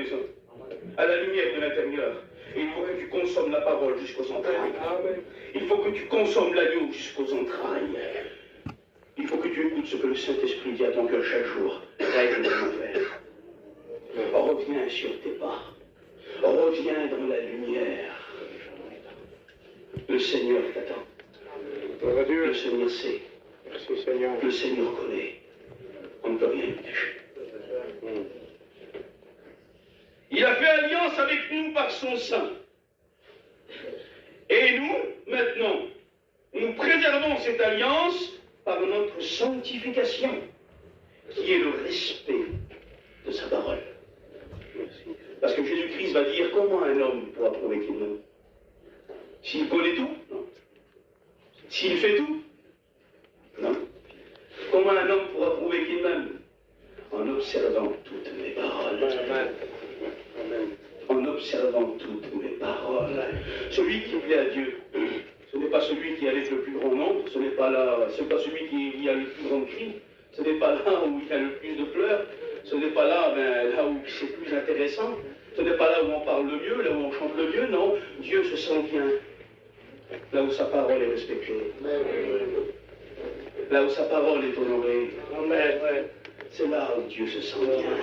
maison, à la lumière de l'intérieur. Et il faut que tu consommes la parole jusqu'aux entrailles. Il faut que tu consommes l'agneau jusqu'aux entrailles. Il faut que tu écoutes ce que le Saint-Esprit dit à ton cœur chaque jour. Règle de l'enfer. Reviens sur tes pas. Reviens dans la lumière. Le Seigneur t'attend. Le Seigneur sait. Merci Seigneur. Le Seigneur connaît. On ne peut rien lui cacher. Il a fait alliance avec nous par son sang. Et nous, maintenant, nous préservons cette alliance par notre sanctification, qui est le respect de sa parole. Parce que Jésus-Christ va dire comment un homme pourra prouver qu'il m'aime. S'il connaît tout? Non. S'il fait tout? Non. Comment un homme pourra prouver qu'il m'aime? En observant toutes mes paroles. En observant toutes mes paroles. Celui qui plaît à Dieu, ce n'est pas celui qui a le plus grand nombre, ce n'est pas celui qui a le plus grand cri, ce n'est pas là où il y a le plus de pleurs, ce n'est pas là, là où c'est plus intéressant, ce n'est pas là où on parle le mieux, là où on chante le mieux, non. Dieu se sent bien, là où sa parole est respectée, là où sa parole est honorée. C'est là où Dieu se sent bien.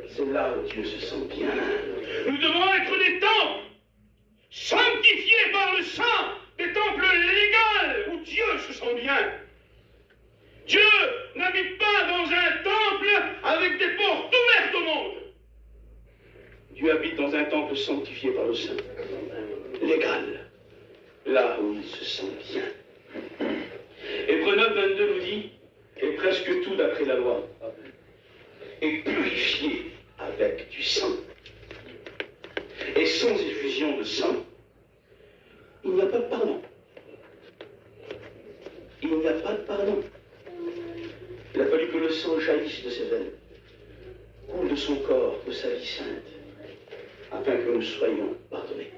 C'est là où Dieu se sent bien. Nous devons être des temples sanctifiés par le sang, des temples légaux où Dieu se sent bien. Dieu n'habite pas dans un temple avec des portes ouvertes au monde. Dieu habite dans un temple sanctifié par le sang, légal, là où il se sent bien. Hébreux 9, 22 nous dit, et presque tout d'après la loi, est purifié avec du sang. Et sans effusion de sang, il n'y a pas de pardon. Il n'y a pas de pardon. Il a fallu que le sang jaillisse de ses veines, coule de son corps, de sa vie sainte, afin que nous soyons pardonnés.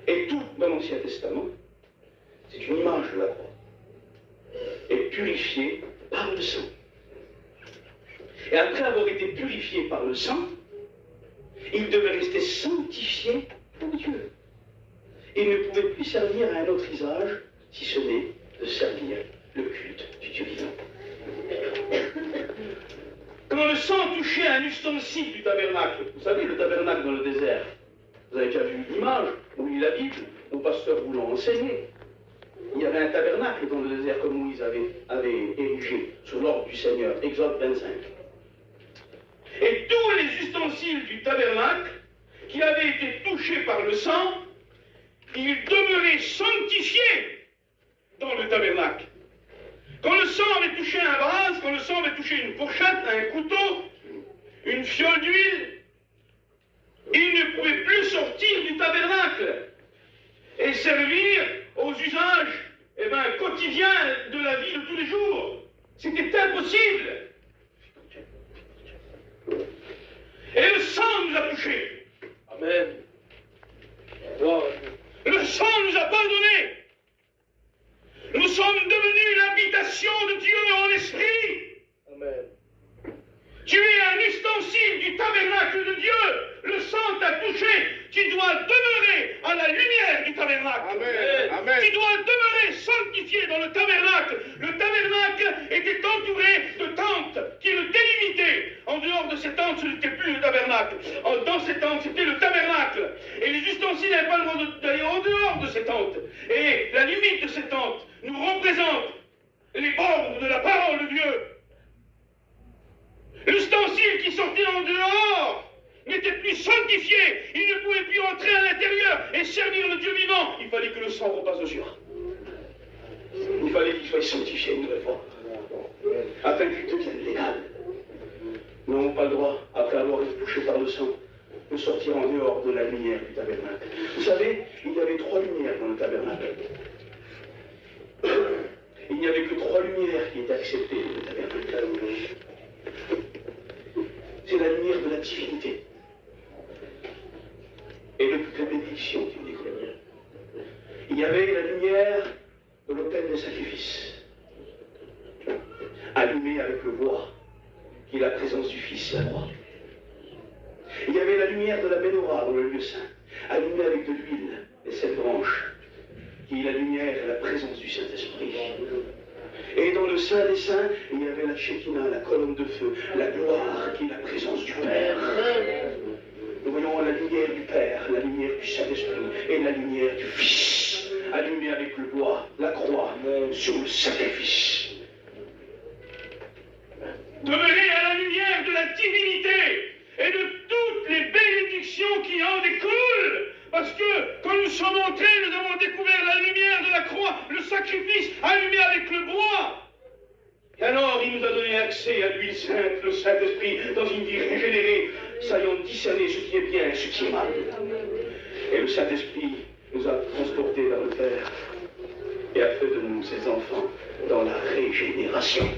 Et tout dans l'Ancien Testament, c'est une image de la croix, est purifié par le sang. Et après avoir été purifié par le sang, il devait rester sanctifié pour Dieu. Il ne pouvait plus servir à un autre usage, si ce n'est de servir le culte du Dieu vivant. Quand le sang touchait un ustensile du tabernacle, vous savez, le tabernacle dans le désert, vous avez déjà vu l'image, ou lu la Bible, nos pasteurs vous l'ont enseigné. Il y avait un tabernacle dans le désert que Moïse avait érigé sous l'ordre du Seigneur, Exode 25. Et tous les ustensiles du tabernacle qui avaient été touchés par le sang, ils demeuraient sanctifiés dans le tabernacle. Quand le sang avait touché un vase, quand le sang avait touché une fourchette, un couteau, une fiole d'huile, il ne pouvait plus sortir du tabernacle et servir aux usages quotidiens de la vie de tous les jours. C'était impossible. Et le sang nous a touchés. Amen. Le sang nous a pardonnés. Nous sommes devenus l'habitation de Dieu en esprit. Amen. Tu es un ustensile du tabernacle de Dieu. Le sang t'a touché. Tu dois demeurer à la lumière du tabernacle. Amen. Amen. Tu dois demeurer sanctifié dans le tabernacle. Le tabernacle était entouré de tentes qui le délimitaient. En dehors de ces tentes, ce n'était plus le tabernacle. Dans ces tentes, c'était le tabernacle. Et les ustensiles n'avaient pas le droit d'aller en dehors de ces tentes. Et la limite de ces tentes nous représente les bornes de la parole de Dieu. L'ustensile qui sortait en dehors n'était plus sanctifié. Il ne pouvait plus entrer à l'intérieur et servir le Dieu vivant. Il fallait que le sang repasse dessus. Il fallait qu'il soit sanctifié une nouvelle fois, afin qu'il devienne légal. Nous n'avons pas le droit, après avoir été touchés par le sang, de sortir en dehors de la lumière du tabernacle. Vous savez, il y avait 3 lumières dans le tabernacle. Il n'y avait que 3 lumières qui étaient acceptées dans le tabernacle. C'est la lumière de la divinité et de toutes les bénédictions qui en découlent. Il y avait la lumière de l'autel des sacrifices, allumée avec le bois, qui est la présence du Fils, la croix. Il y avait la lumière de la menorah dans le lieu saint, allumée avec de l'huile et cette branche, qui est la lumière et la présence du Saint-Esprit. Et dans le Saint des Saints, il y avait la Shekinah, la colonne de feu, la gloire qui est la présence du Père. Nous voyons la lumière du Père, la lumière du Saint-Esprit et la lumière du Fils, allumée avec le bois, la croix, sur le sacrifice. Demeurez à la lumière de la divinité et de toutes les bénédictions qui en découlent. Parce que quand nous sommes entrés, nous avons découvert la lumière de la croix, le sacrifice allumé avec le bois. Et alors il nous a donné accès à l'huile sainte, le Saint-Esprit, dans une vie régénérée, saillant discerner ce qui est bien et ce qui est mal. Et le Saint-Esprit nous a transportés vers le Père et a fait de nous ses enfants dans la régénération.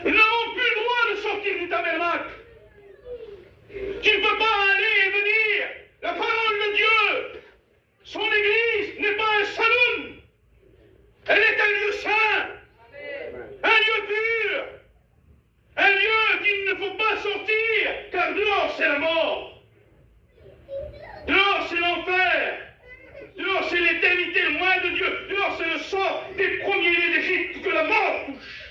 Nous n'avons plus le droit de sortir du tabernacle. Tu ne peux pas aller et venir. La parole de Dieu, son Église n'est pas un saloon. Elle est un lieu saint, un lieu pur, un lieu qu'il ne faut pas sortir, car dehors c'est la mort. Dehors c'est l'enfer. Dehors c'est l'éternité loin de Dieu. Dehors c'est le sort des premiers-nés d'Égypte que la mort touche.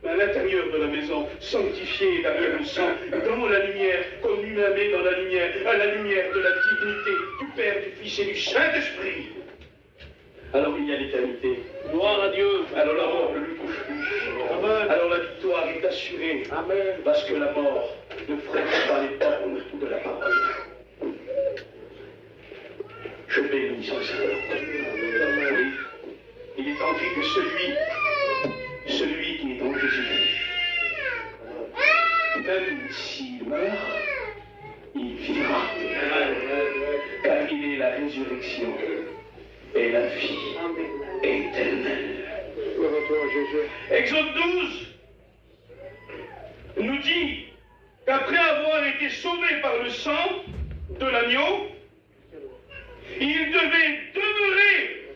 Mais à l'intérieur de la maison, sanctifié derrière le sang, dans la lumière, comme lui-même est dans la lumière, à la lumière de la divinité du Père, du Fils et du Saint-Esprit. Alors il y a l'éternité. Gloire à Dieu. Alors la mort ne lui touche plus. Amen. Alors la victoire est assurée. Amen. Parce que la mort ne freine pas les bornes de la parole. Je bénis son Seigneur. Oui, il est envie que celui qui est en Jésus, même s'il meurt, il vivra. Car il est la résurrection et la vie éternelle. Exode 12 nous dit qu'après avoir été sauvé par le sang de l'agneau, il devait demeurer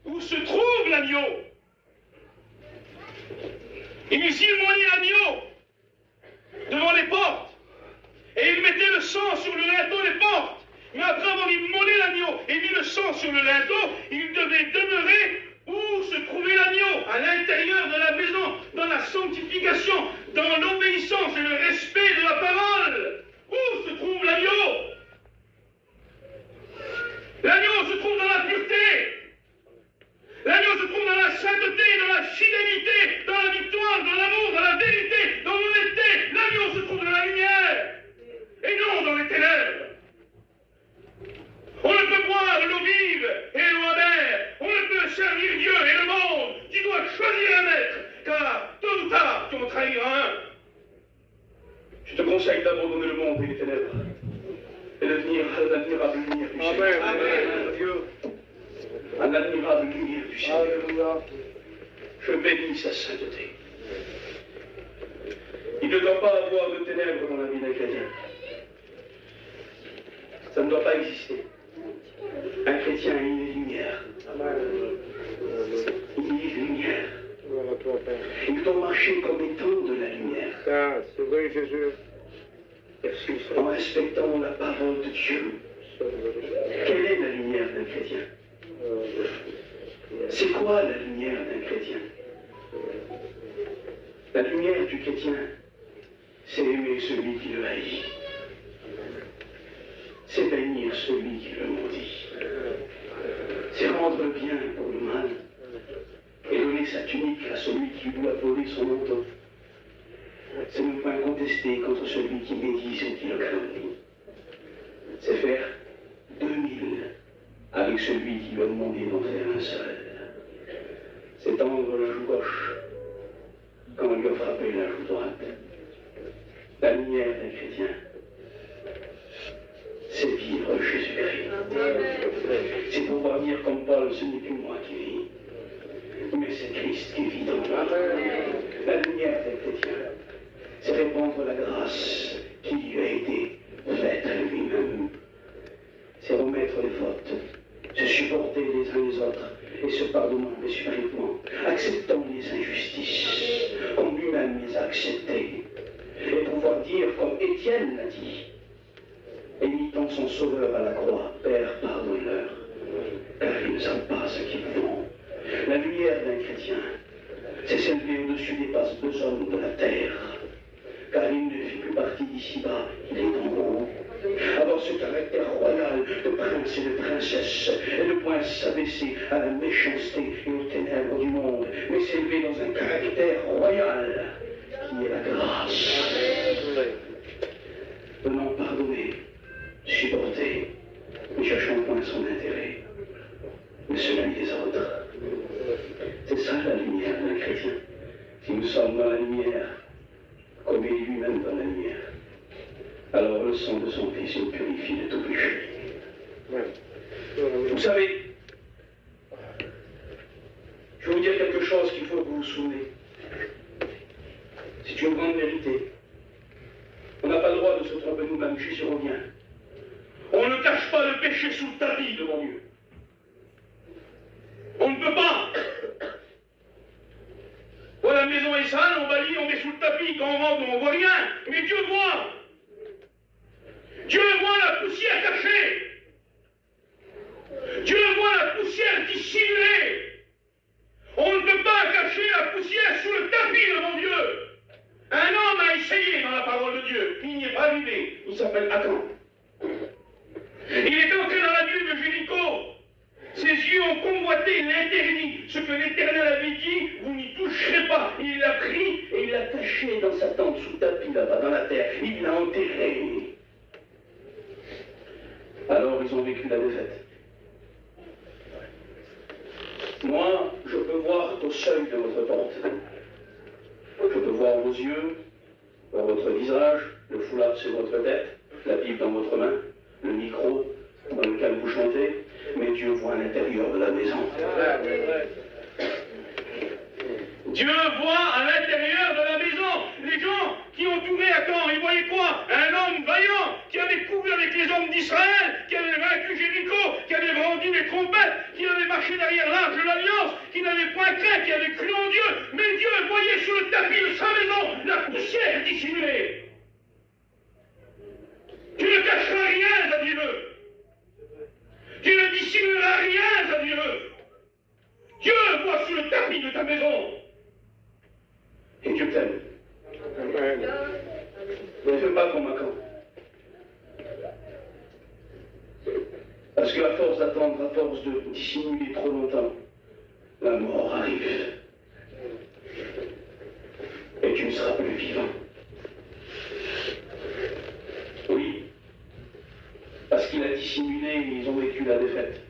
où se trouve l'agneau. Il immolait l'agneau devant les portes et il mettait le sang sur le linteau des portes. Mais après avoir immolé l'agneau et mis le sang sur le linteau, il devait demeurer où se trouvait l'agneau, à l'intérieur de la maison, dans la sanctification, dans l'obéissance et le respect de la parole. Où se trouve l'agneau? L'agneau se trouve dans la pureté. L'agneau se trouve dans la sainteté, dans la fidélité, dans la victoire, dans l'amour, dans la vérité, dans l'honnêteté. L'agneau se trouve dans la lumière et non dans les ténèbres. On ne peut boire l'eau vive et l'eau amère. On ne peut servir Dieu et le monde. Tu dois choisir un maître, car tôt ou tard, tu en trahiras un. Je te conseille d'abandonner le monde et les ténèbres et de venir à l'admirable lumière du Seigneur. À l'admirable lumière du Seigneur. Je bénis sa sainteté. Il ne doit pas avoir de ténèbres dans la vie d'un chrétien. Ça ne doit pas exister. Un chrétien a une lumière. Une lumière. Il doit marcher comme étant de la lumière. C'est vrai, Jésus. En respectant la parole de Dieu. Quelle est la lumière d'un chrétien? C'est quoi la lumière d'un chrétien? La lumière du chrétien, c'est aimer celui qui le haït. C'est bénir celui qui le maudit. C'est rendre le bien pour le mal et donner sa tunique à celui qui lui a volé son manteau. C'est ne pas contester contre celui qui médise ou qui le calomnie. C'est faire 2000 avec celui qui lui a demandé d'en faire un seul. C'est tendre la joue gauche quand on lui a frappé la joue droite. La lumière d'un chrétien, c'est vivre Jésus-Christ. C'est pouvoir dire comme Paul, ce n'est plus moi qui vis, mais c'est Christ qui vit dans moi. La lumière des chrétiens, c'est répandre la grâce qui lui a été faite à lui-même. C'est remettre les fautes, se supporter les uns les autres et se pardonnant réciproquement, acceptant les injustices comme lui-même les a acceptées, et pouvoir leur dire, comme Étienne l'a dit, imitant son sauveur à la croix, Père, pardonne-leur, car ils ne savent pas ce qu'ils font. La lumière d'un chrétien, c'est s'élever au-dessus des basses besognes de la terre, car il ne fait plus partie d'ici-bas, il est en haut. Avoir ce caractère royal de prince et de princesse, et ne point s'abaisser à la méchanceté et aux ténèbres du monde, mais s'élever dans un caractère royal, qui est la grâce. Venant pardonner, supporter, ne cherchant point son intérêt, mais celui des autres. C'est ça la lumière d'un chrétien. Si nous sommes dans la lumière, comme il est lui-même dans la lumière, alors le sang de son Fils nous purifie de tout péché. Vous savez, je vais vous dire quelque chose qu'il faut que vous vous souvenez. C'est une grande vérité. On n'a pas le droit de se tromper nous-mêmes, j'y reviens. On ne cache pas le péché sous le tapis devant Dieu. On ne peut pas. Quand la maison est sale, on balaye, on met sous le tapis. Quand on rentre, on ne voit rien. Mais Dieu voit. Dieu voit la poussière cachée. Dieu voit la poussière dissimulée. On ne peut pas cacher la poussière sous le tapis devant Dieu. Un homme a essayé dans la parole de Dieu. Il n'y est pas arrivé. Il s'appelle Achan. Il est entré dans la ville de Jéricho. Ses yeux ont convoité l'interdit. Ce que l'Éternel avait dit, vous n'y toucherez pas. Il l'a pris et il l'a caché dans sa tente sous le tapis là-bas, dans la terre. Il l'a enterré. Alors ils ont vécu la défaite. Moi, je peux voir au seuil de votre porte. Je peux voir vos yeux, voir votre visage, le foulard sur votre tête, la Bible dans votre main, le micro dans lequel vous chantez, mais Dieu voit à l'intérieur de la maison. Dieu voit à l'intérieur de la maison. Les gens qui entouraient Achan, ils voyaient quoi? Un homme vaillant qui avait couru avec les hommes d'Israël, qui avait vaincu Jéricho, qui avait vendu les trompettes, qui avait marché derrière l'arche de l'Alliance, qui n'avait point craint, qui avait cru en Dieu. Mais Dieu voyait sous le tapis de sa maison la poussière dissimulée. Tu ne cacheras rien, a dit Dieu. Tu ne dissimuleras rien, a dit Dieu. Dieu voit sous le tapis de ta maison. Et Dieu t'aime. Ne fais pas comme Achan. Parce qu'à force d'attendre, à force de dissimuler trop longtemps, la mort arrive. Et tu ne seras plus vivant. Oui. Parce qu'il a dissimulé et ils ont vécu la défaite.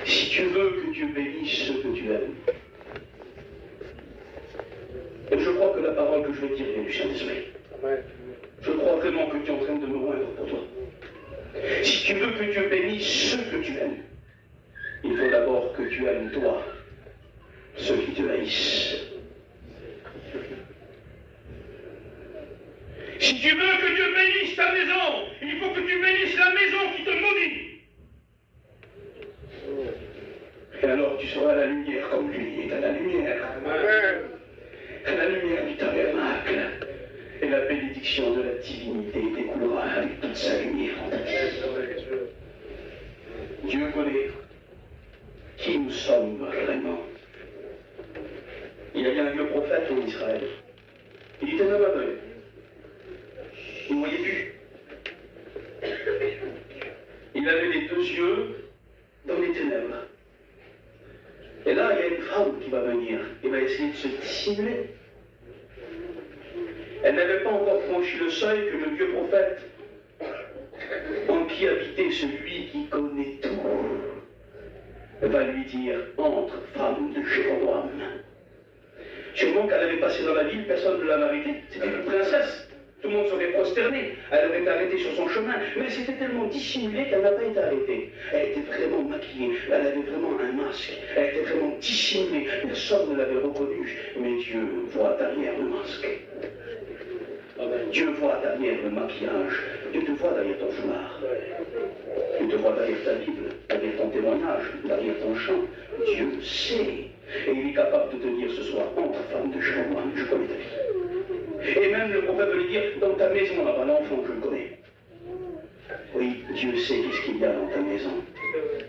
Si tu veux que Dieu bénisse ceux que tu aimes, et je crois que la parole que je vais dire vient du Saint-Esprit. Je crois vraiment que tu es en train de me joindre pour toi. Si tu veux que Dieu bénisse ceux que tu aimes, il faut d'abord que tu aimes toi, ceux qui te haïssent. Si tu veux que Dieu bénisse ta maison, il faut que tu bénisses la maison qui te maudit. Et alors tu seras à la lumière comme lui est à la lumière. Amen. À la lumière du tabernacle. Et la bénédiction de la divinité découlera avec toute sa lumière en ta vie. Dieu connaît qui nous sommes vraiment. Il y avait un vieux prophète en Israël. Il était même aveugle. Il ne voyait plus. Il avait les deux yeux dans les ténèbres. Et là, il y a une femme qui va venir et va essayer de se dissimuler. Elle n'avait pas encore franchi le seuil que le vieux prophète, en qui habitait celui qui connaît tout, va lui dire « Entre, femme de Jéroboam ». Sûrement qu'elle avait passé dans la ville, personne ne l'avait arrêtée. C'était une princesse. Tout le monde serait prosterné. Elle aurait été arrêtée sur son chemin. Mais c'était tellement dissimulé qu'elle n'a pas été arrêtée. Elle était vraiment maquillée. Elle avait vraiment un masque. Elle était vraiment dissimulée. Personne ne l'avait reconnue. Mais Dieu voit derrière le masque. Dieu voit derrière le maquillage. Dieu te voit derrière ton foulard. Dieu te voit derrière ta Bible, derrière ton témoignage, derrière ton chant. Dieu sait. Et il est capable de te dire ce soir, entre femme de Jéroboam, je connais ta vie. dire dans ta maison là-bas, l'enfant, je le connais. Oui, Dieu sait qu'est-ce qu'il y a dans ta maison.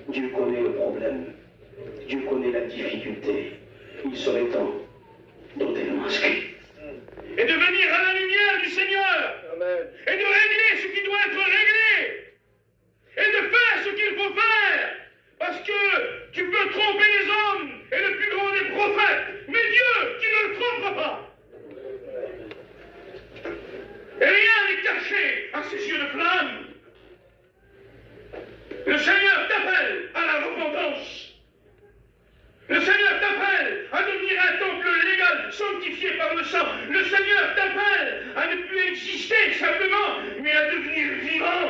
Dieu connaît le problème. Dieu connaît la difficulté. Il serait temps d'ôter le masque. Et de venir à la lumière du Seigneur. Amen. Et de régler ce qui doit être réglé. Et de faire ce qu'il faut faire. Parce que tu peux tromper les hommes et le plus grand des prophètes. Mais Dieu, tu ne le tromperas pas. Et rien n'est caché à ses yeux de flamme. Le Seigneur t'appelle à la repentance. Le Seigneur t'appelle à devenir un temple légal, sanctifié par le sang. Le Seigneur t'appelle à ne plus exister simplement, mais à devenir vivant.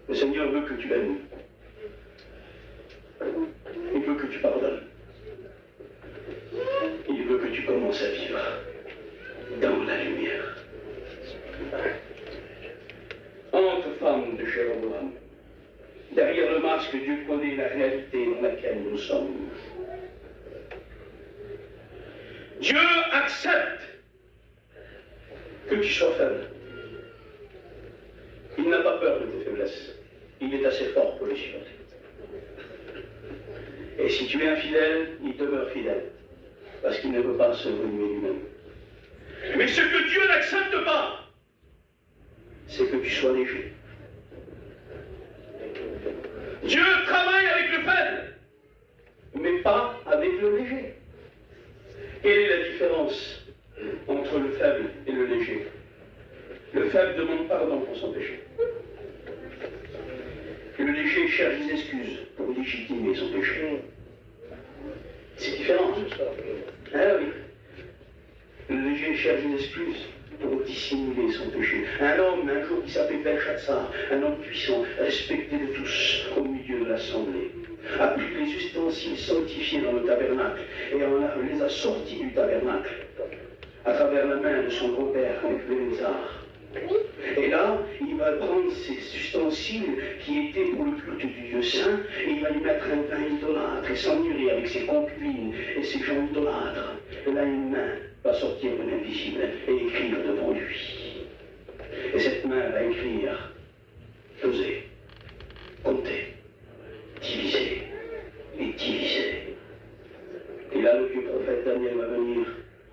Le Seigneur veut que tu l'aimes. Il veut que tu pardonnes. Il veut que tu commences à vivre dans la lumière. Entre femmes de Jéroboam, derrière le masque, Dieu connaît la réalité dans laquelle nous sommes. Dieu accepte que tu sois faible. Il n'a pas peur de tes faiblesses. Il est assez fort pour les supporter. Et si tu es infidèle, il demeure fidèle. Parce qu'il ne veut pas se renier lui-même. Mais ce que Dieu n'accepte pas, c'est que tu sois léger. Dieu travaille avec le faible, mais pas avec le léger. Quelle est la différence entre le faible et le léger? Le faible demande pardon pour son péché. Le léger cherche des excuses pour légitimer son péché. C'est différent. Ah oui. Le léger cherche des excuses pour dissimuler son péché. Un homme, un jour, qui s'appelait Belshazzar, un homme puissant, respecté de tous, au milieu de l'assemblée, a pris les ustensiles sanctifiés dans le tabernacle et les a sortis du tabernacle à travers la main de son grand-père avec Bélézar. Et là, il va prendre ces ustensiles qui étaient pour le culte du Dieu saint, et il va y mettre un pain idolâtre et s'ennuyer avec ses concubines et ses gens idolâtres. Et là, une main va sortir de l'invisible et écrire devant lui. Et cette main va écrire, peser, compter, diviser et diviser. Et là, le vieux prophète Daniel va venir,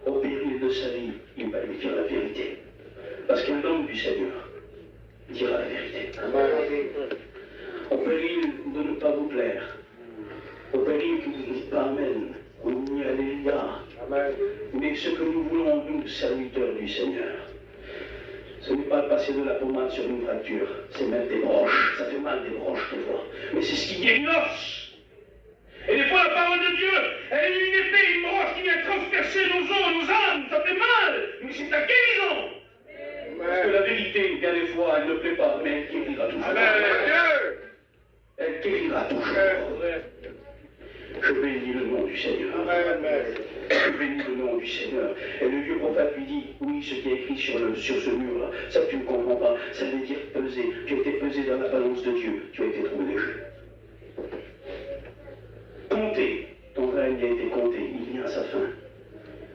au péril de sa vie, il va lui dire la vérité. Parce qu'un homme du Seigneur dira la vérité. Au péril de ne pas vous plaire, au péril que vous ne dites pas Amen, ou ni Alléluia. Mais ce que nous voulons, nous, serviteurs du Seigneur, ce n'est pas passer de la pommade sur une fracture, c'est mettre des broches. Ça fait mal des broches des fois, mais c'est ce qui guérit l'os. et des fois la parole de Dieu, elle est une épée, une broche qui vient transpercer nos os, nos âmes, ça fait mal, mais c'est la guérison. Parce que la vérité, bien des fois, elle ne plaît pas, mais elle guérira toujours. Amen. Elle guérira toujours. Je bénis le nom du Seigneur. Amen. Je bénis le nom du Seigneur. Et le vieux prophète lui dit, oui, ce qui est écrit sur ce mur-là, ça tu ne comprends pas, ça veut dire peser. Tu as été pesé dans la balance de Dieu, tu as été trop léger. Compter, ton règne a été compté, il vient à sa fin.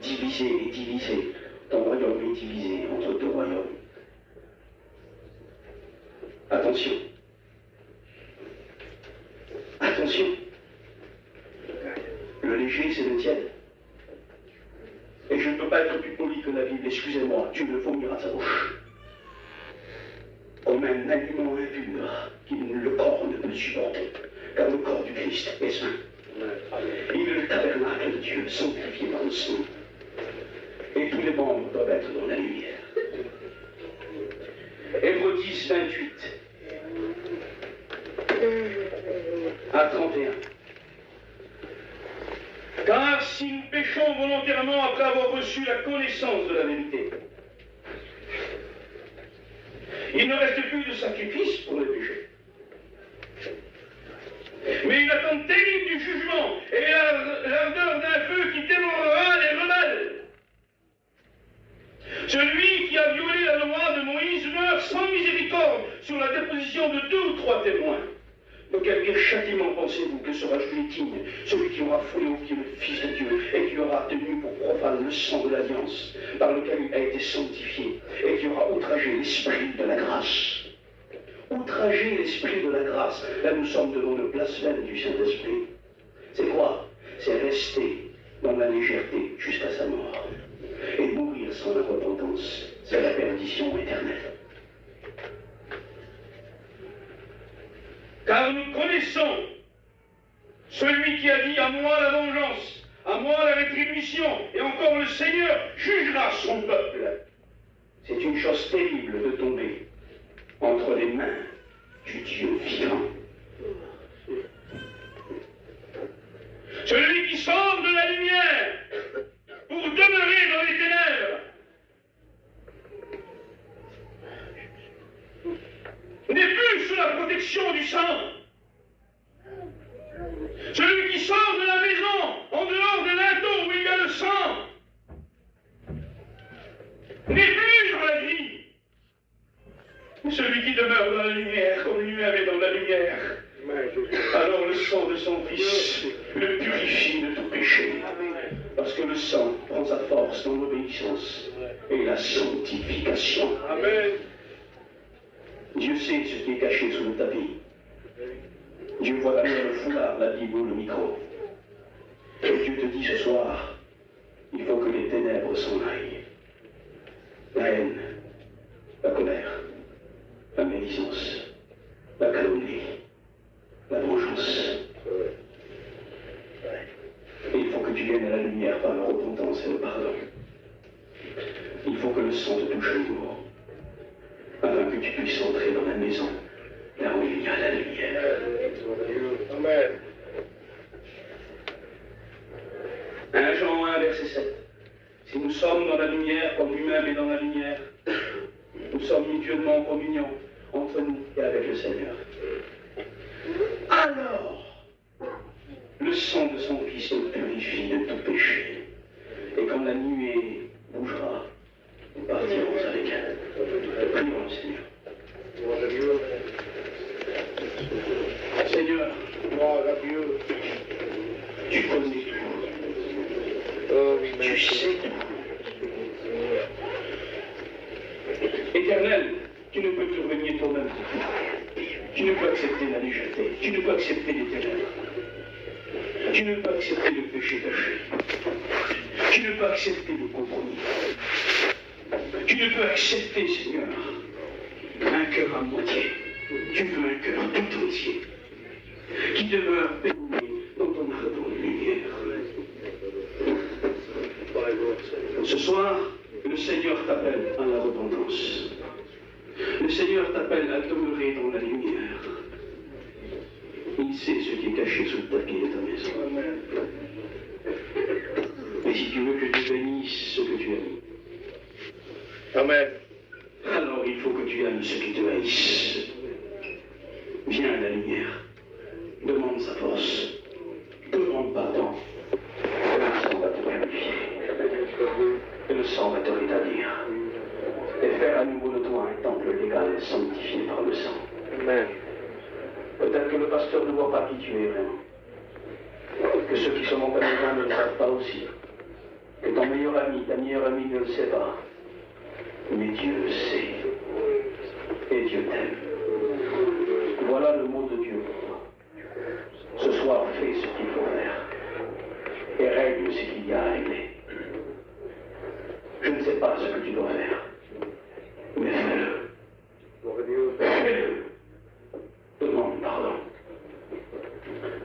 Divisé et divisé, ton royaume est divisé entre deux royaumes. Attention. Attention. Le léger, c'est le tiède. Et je ne peux pas être plus poli que la Bible, excusez-moi, Dieu me vomira sa bouche. Comme un aliment impur que le corps ne peut supporter, car le corps du Christ est saint. Il est le tabernacle de Dieu, sanctifié par le sang. Et tous les membres doivent être dans la lumière. Hébreux 10, 28 à 31. Car si nous péchons volontairement après avoir reçu la connaissance de la vérité, il ne reste plus de sacrifice pour les péchés, mais une attente terrible du jugement et l'ardeur d'un feu qui dévorera les rebelles. Celui qui a violé la loi de Moïse meurt sans miséricorde sur la déposition de 2 ou 3 témoins. De quel pire châtiment pensez-vous que sera jugé digne celui qui aura foulé au pied le Fils de Dieu et qui aura aura tenu pour profane le sang de l'alliance par lequel il a été sanctifié et qui aura outragé l'esprit de la grâce. Outrager l'esprit de la grâce. Là, nous sommes devant le blasphème du Saint-Esprit. C'est quoi? C'est rester dans la légèreté jusqu'à sa mort. Et mourir sans la repentance, c'est la perdition éternelle. Car nous connaissons celui qui a dit à moi la vengeance, à moi la rétribution, et encore le Seigneur jugera son peuple. C'est une chose terrible de tomber entre les mains du Dieu vivant. Celui qui sort de la lumière pour demeurer dans les ténèbres n'est plus sous la protection du sang. Celui qui sort de la maison en dehors de linteau où il y a le sang n'est plus dans la vie. Celui qui demeure dans la lumière, comme lui-même est dans la lumière, alors le sang de son Fils le purifie de tout péché. Parce que le sang prend sa force dans l'obéissance et la sanctification. Amen. Dieu sait ce qui est caché sous le tapis. Dieu voit derrière le foulard, la Bible ou le micro. Et Dieu te dit ce soir, il faut que les ténèbres s'en aillent. La haine, la colère, la médisance, la calomnie, la vengeance. Et il faut que tu viennes à la lumière par la repentance et le pardon. Il faut que le sang te touche à nouveau, afin que tu puisses entrer dans la maison, là où il y a la lumière. Amen. 1 Jean 1, verset 7. Si nous sommes dans la lumière, comme lui-même est dans la lumière, nous sommes mutuellement en communion entre nous et avec le Seigneur. Alors, le sang de son Fils nous purifie de tout péché. Et quand la nuée bougera, nous partirons avec elle. Prions le Seigneur. Seigneur, tu connais tout. Tu sais tout. Éternel, tu ne peux te renier toi-même. Tu ne peux accepter la légèreté. Tu ne peux accepter les ténèbres. Tu ne peux accepter le péché caché. Tu ne peux accepter le compromis. Tu ne peux accepter, Seigneur, un cœur à moitié. Tu veux un cœur tout entier qui demeure baigné dans ton ardente lumière. Ce soir, le Seigneur t'appelle à la repentance. Le Seigneur t'appelle à demeurer dans la lumière. Il sait ce qui est caché sous le tapis de ta maison. Et si tu veux que Dieu bénisse ce que tu as mis, Amen. alors il faut que tu aimes ceux qui te haïssent. Viens à la lumière. Demande sa force. Demande pardon. Et le sang va te purifier. Et le sang va te rétablir. Et faire à nouveau de toi un temple légal sanctifié par le sang. Amen. Peut-être que le pasteur ne voit pas qui tu es vraiment. Que ceux qui sont dans ta maison ne le savent pas aussi. Que ton meilleur ami, ta meilleure amie ne le sait pas. Mais Dieu le sait. Et Dieu t'aime. Voilà le mot de Dieu pour toi. Ce soir, fais ce qu'il faut faire. Et règle ce qu'il y a à régler. Je ne sais pas ce que tu dois faire. Mais fais-le. Fais-le. Demande pardon.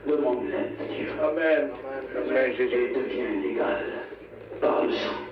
Demande l'aide de Dieu. Amen. Amen, Jésus. Et deviens légal par le sang.